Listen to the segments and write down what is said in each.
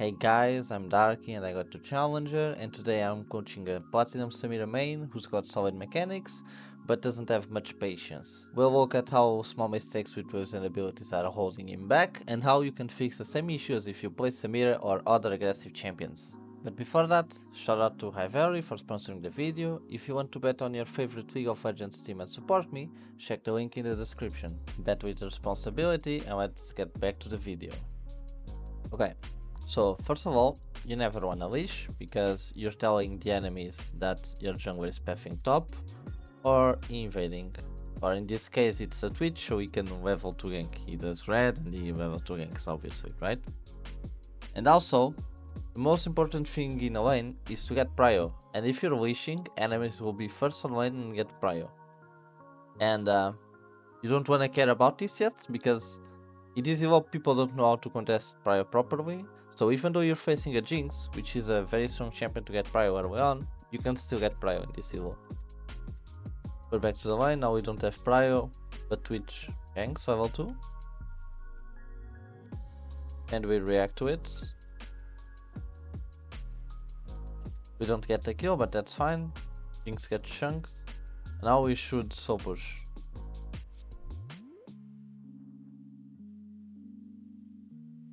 Hey guys, I'm Darky and I got to Challenger, and today I'm coaching a Platinum Samira main who's got solid mechanics but doesn't have much patience. We'll look at how small mistakes with waves and abilities are holding him back and how you can fix the same issues if you play Samira or other aggressive champions. But before that, shout out to Highvary for sponsoring the video. If you want to bet on your favorite League of Legends team and support me, check the link in the description. Bet with responsibility and let's get back to the video. Okay, so first of all, you never want to leash because you're telling the enemies that your jungler is pathing top or invading. Or in this case it's a Twitch, so he can level 2 gank. He does red and he level 2 ganks obviously, right? And also, the most important thing in a lane is to get prio, and if you're leashing, enemies will be first on lane and get prio. And you don't want to care about this yet because it is EVO people don't know how to contest prio properly, so even though you're facing a Jinx, which is a very strong champion to get prio early on, you can still get prio in this EVO. We're back to the line, now we don't have prio, but Twitch ganks level 2. And we react to it. We don't get the kill, but that's fine. Jinx gets chunked. Now we should soul push.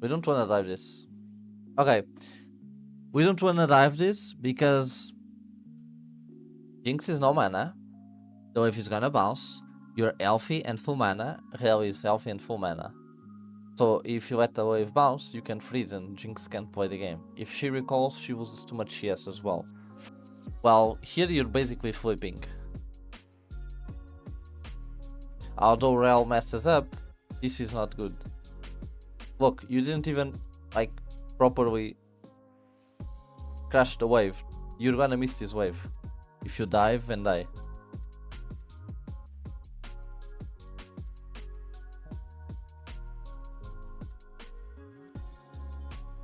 We don't want to dive this. Okay. We don't want to dive this because Jinx is no mana. So if he's gonna bounce, you're healthy and full mana. Hell is healthy and full mana. So if you let the wave bounce, you can freeze and Jinx can't play the game. If she recalls, she loses too much CS as well. Well, here you're basically flipping. Although Rel messes up, this is not good. Look, you didn't even like properly crash the wave. You're gonna miss this wave if you dive and die.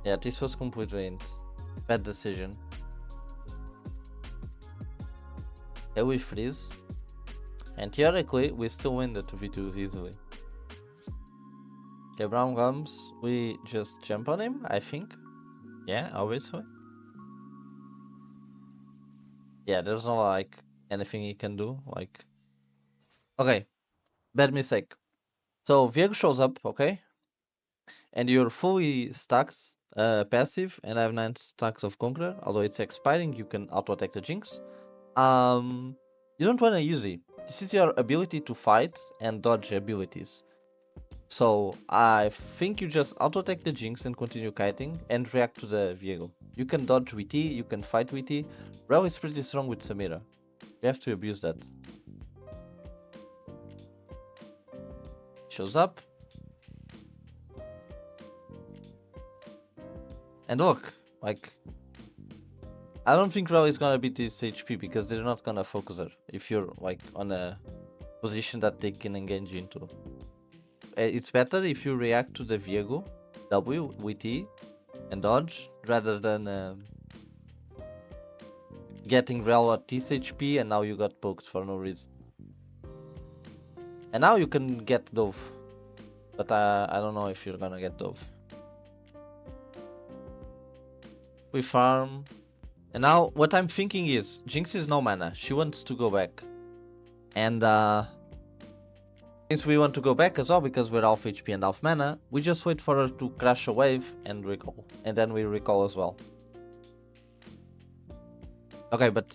Yeah, this was completely bad decision. Okay, we freeze. And theoretically, we still win the 2v2s easily. Okay, Brown comes. We just jump on him, I think. Yeah, obviously. Yeah, there's no like anything he can do. Like, okay, bad mistake. So Viego shows up, okay, and you're fully stacked, passive, and I have 9 stacks of Conqueror. Although it's expiring, you can auto attack the Jinx. You don't want to use it. This is your ability to fight and dodge abilities. So I think you just auto attack the Jinx and continue kiting and react to the Viego. You can dodge with E, you can fight with E. Rel is pretty strong with Samira. You have to abuse that. Shows up. And look, like, I don't think Rel is gonna beat this HP because they're not gonna focus her if you're like on a position that they can engage into. It's better if you react to the Viego W with E and dodge rather than getting Rel at this HP and now you got poked for no reason. And now you can get Dove, but I don't know if you're gonna get Dove. We farm. And now what I'm thinking is, Jinx is no mana, she wants to go back. And since we want to go back as well because we're half HP and half mana, we just wait for her to crash a wave and recall. And then we recall as well. Okay, but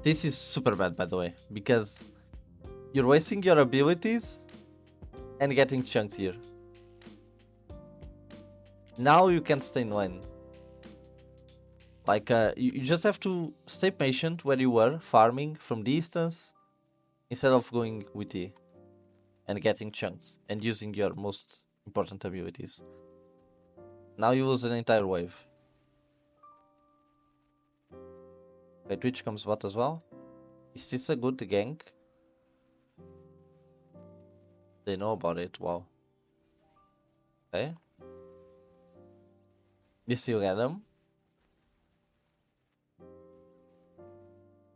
this is super bad by the way, because you're wasting your abilities and getting chunked here. Now you can stay in lane. Like, you just have to stay patient where you were, farming from distance, instead of going with E and getting chunks and using your most important abilities. Now you lose an entire wave. Okay, Twitch comes bot as well. Is this a good gank? They know about it, wow. Okay. You still get them.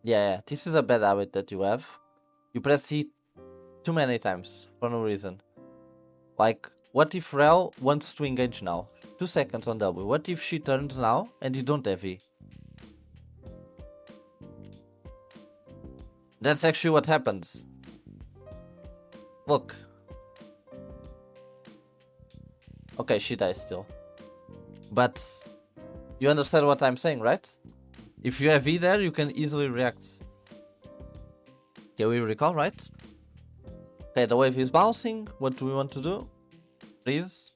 Yeah, this is a bad habit that you have. You press E too many times for no reason. Like, what if Rel wants to engage now? 2 seconds on W. What if she turns now and you don't have E? That's actually what happens. Look. Okay, she dies still. But you understand what I'm saying, right? If you have E there, you can easily react. Okay, we recall, right? Okay, the wave is bouncing. What do we want to do? Freeze.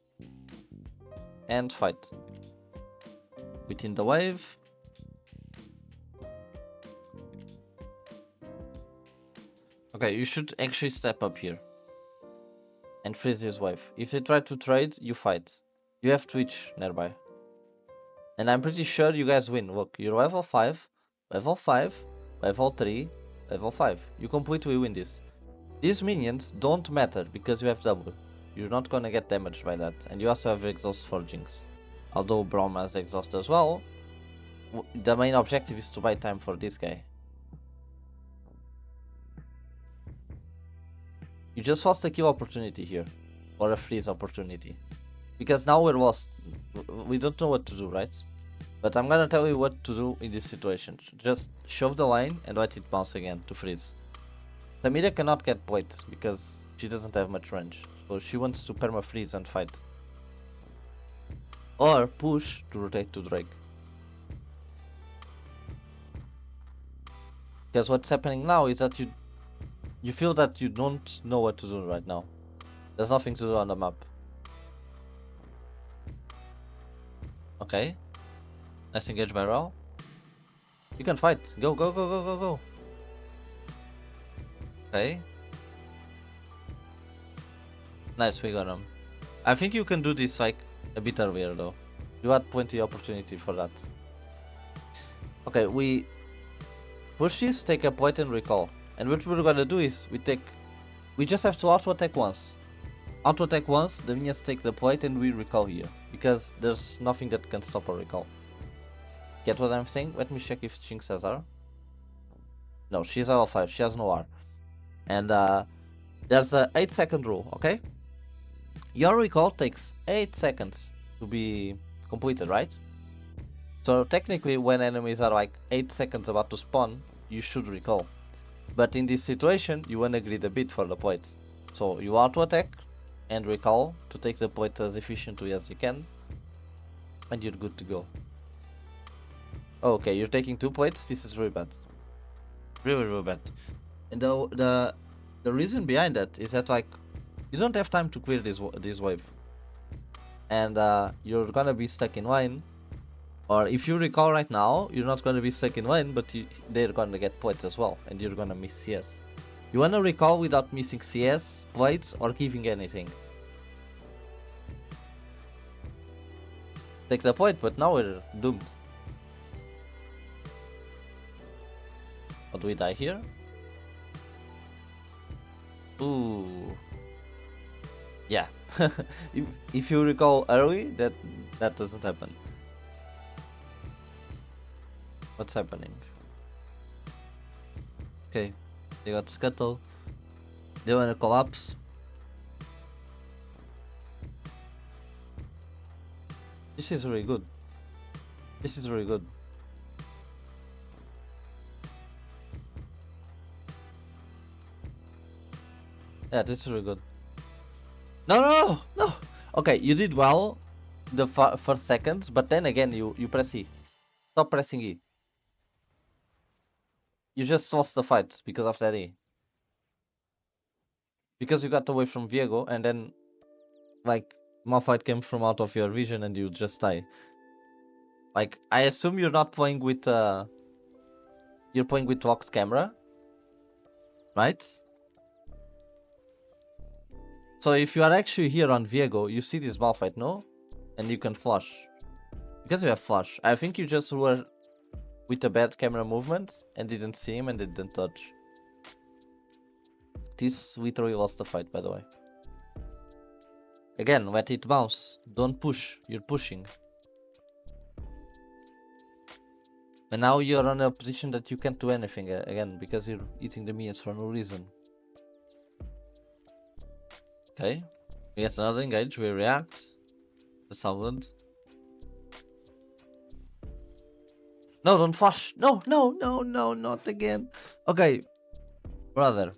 And fight. Within the wave. Okay, you should actually step up here. And freeze his wave. If they try to trade, you fight. You have Twitch nearby. And I'm pretty sure you guys win. Look, you're level 5, level 5, level 3, level 5. You completely win this. These minions don't matter because you have W. You're not gonna get damaged by that. And you also have exhaust for Jinx. Although Braum has exhaust as well, the main objective is to buy time for this guy. You just lost a kill opportunity here. Or a freeze opportunity. Because now we're lost. We don't know what to do, right? But I'm gonna tell you what to do in this situation. Just shove the line and let it bounce again to freeze. Samira cannot get points because she doesn't have much range. So she wants to perma freeze and fight. Or push to rotate to Drake. Because what's happening now is that you feel that you don't know what to do right now. There's nothing to do on the map. Okay. Let's engage by Raw. You can fight. Go, go, go, go, go, go. Okay. Nice, we got him. I think you can do this like a bit earlier though. You had plenty of opportunity for that. Okay, we push this, take a point and recall. And what we're gonna do is we just have to auto attack once. Auto attack once, the minions take the plate and we recall here. Because there's nothing that can stop a recall. Get what I'm saying? Let me check if Jinx has R. No, she's level 5, she has no R. And there's a 8-second rule, okay? Your recall takes 8 seconds to be completed, right? So technically when enemies are like 8 seconds about to spawn, you should recall. But in this situation, you wanna grid a bit for the plate. So you auto attack and recall to take the plate as efficiently as you can. And you're good to go. Okay, you're taking 2 plates, this is really bad. Really, really bad. And the reason behind that is that like you don't have time to clear this wave. And you're gonna be stuck in line. Or if you recall right now, you're not gonna be stuck in line, but they're gonna get plates as well, and you're gonna miss CS. You wanna recall without missing CS, plates, or giving anything. Take the point, but now we're doomed. Or do we die here? Ooh. Yeah. if you recall early, that doesn't happen. What's happening? Okay, they got Scuttle. They wanna collapse. This is really good. This is really good. Yeah, this is really good. No, no, no, no! Okay, you did well the first seconds, but then again you press E. Stop pressing E. You just lost the fight because of that E. Because you got away from Viego and then like Malphite came from out of your vision and you just die. Like I assume you're not playing with you're playing with locked camera, right? So if you are actually here on Viego, you see this Malphite, no? And you can flash. Because you have flash. I think you just were with a bad camera movement and didn't see him and didn't touch. This literally lost the fight, by the way. Again, let it bounce. Don't push. You're pushing. And now you're in a position that you can't do anything again because you're eating the minions for no reason. Okay. We get another engage. We react. That's all good. No, don't flash. No, no, no, no, not again. Okay, brother.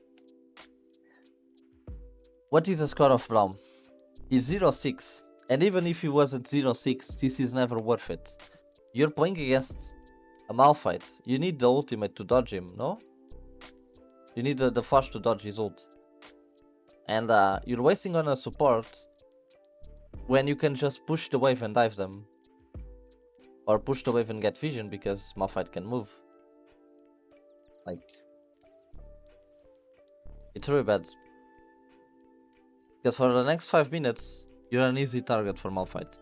What is the score of Braum? He's 0-6. And even if he wasn't 0-6, this is never worth it. You're playing against a Malphite. You need the ultimate to dodge him, no? You need the flash to dodge his ult. And you're wasting on a support when you can just push the wave and dive them. Or push the wave and get vision because Malphite can move. Like, it's really bad. Because for the next 5 minutes, you're an easy target for Malphite.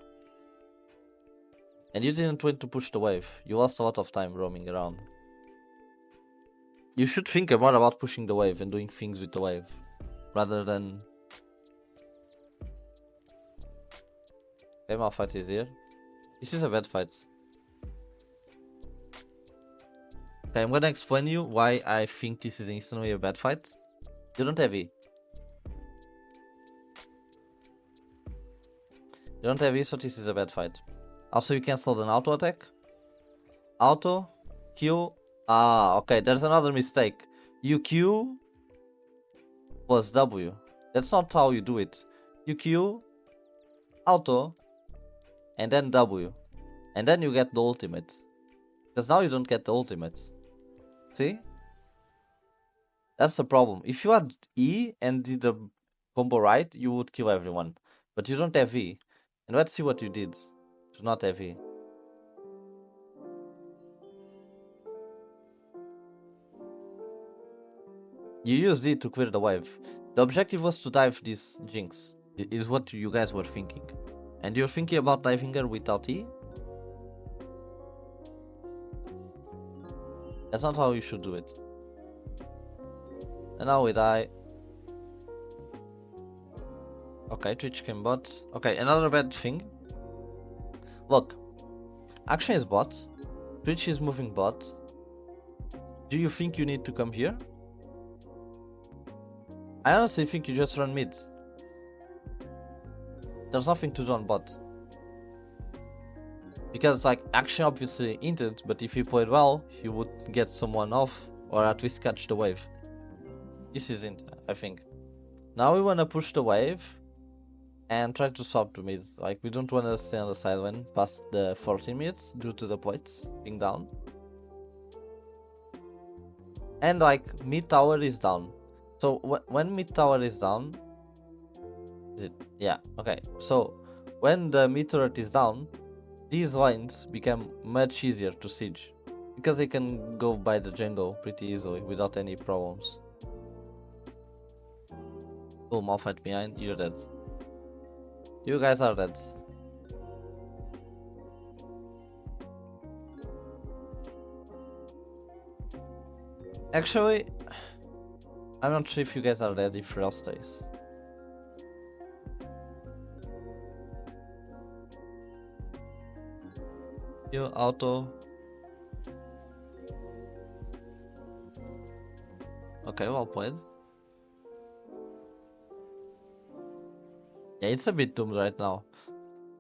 And you didn't wait to push the wave. You lost a lot of time roaming around. You should think more about pushing the wave and doing things with the wave. Rather than... Okay, Malphite is here. This is a bad fight. Okay, I'm gonna explain you why I think this is instantly a bad fight. You don't have E. You don't have E, so this is a bad fight. Also, you cancelled an auto attack. Auto, Q. Ah, okay, there's another mistake. You Q plus W. That's not how you do it. You Q, auto, and then W. And then you get the ultimate. Because now you don't get the ultimate. See? That's the problem. If you had E and did the combo right, you would kill everyone. But you don't have E. And let's see what you did to not have E. You used it to clear the wave. The objective was to dive this Jinx. Is what you guys were thinking. And you're thinking about diving her without E? That's not how you should do it. And now we die. Okay, Twitch came bot. Okay, another bad thing. Look, Action is bot. Twitch is moving bot. Do you think you need to come here? I honestly think you just run mid. There's nothing to do on bot. Because like Action obviously hinted, but if he played well, he would get someone off or at least catch the wave. This is it, I think. Now we wanna push the wave and try to swap to mid. Like we don't wanna stay on the side lane past the 14 minutes due to the plates being down. And like mid tower is down. So when mid tower is down, yeah, okay. So when the mid turret is down, these lines become much easier to siege because they can go by the jungle pretty easily without any problems. Oh, Malphite behind, you're dead. You guys are dead. Actually, I'm not sure if you guys are dead if Real stays. You auto. Okay, well played. Yeah, it's a bit doomed right now.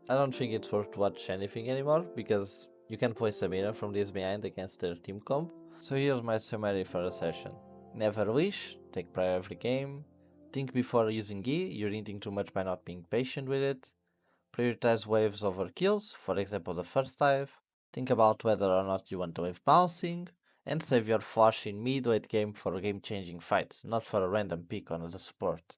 I don't think it's worth to watch anything anymore because you can play Samira from this behind against their team comp. So here's my summary for the session. Never wish, take prior every game. Think before using E, you're hinting too much by not being patient with it. Prioritize waves over kills, for example the first dive. Think about whether or not you want the wave bouncing. And save your flash in mid-late game for game-changing fights, not for a random pick on the support.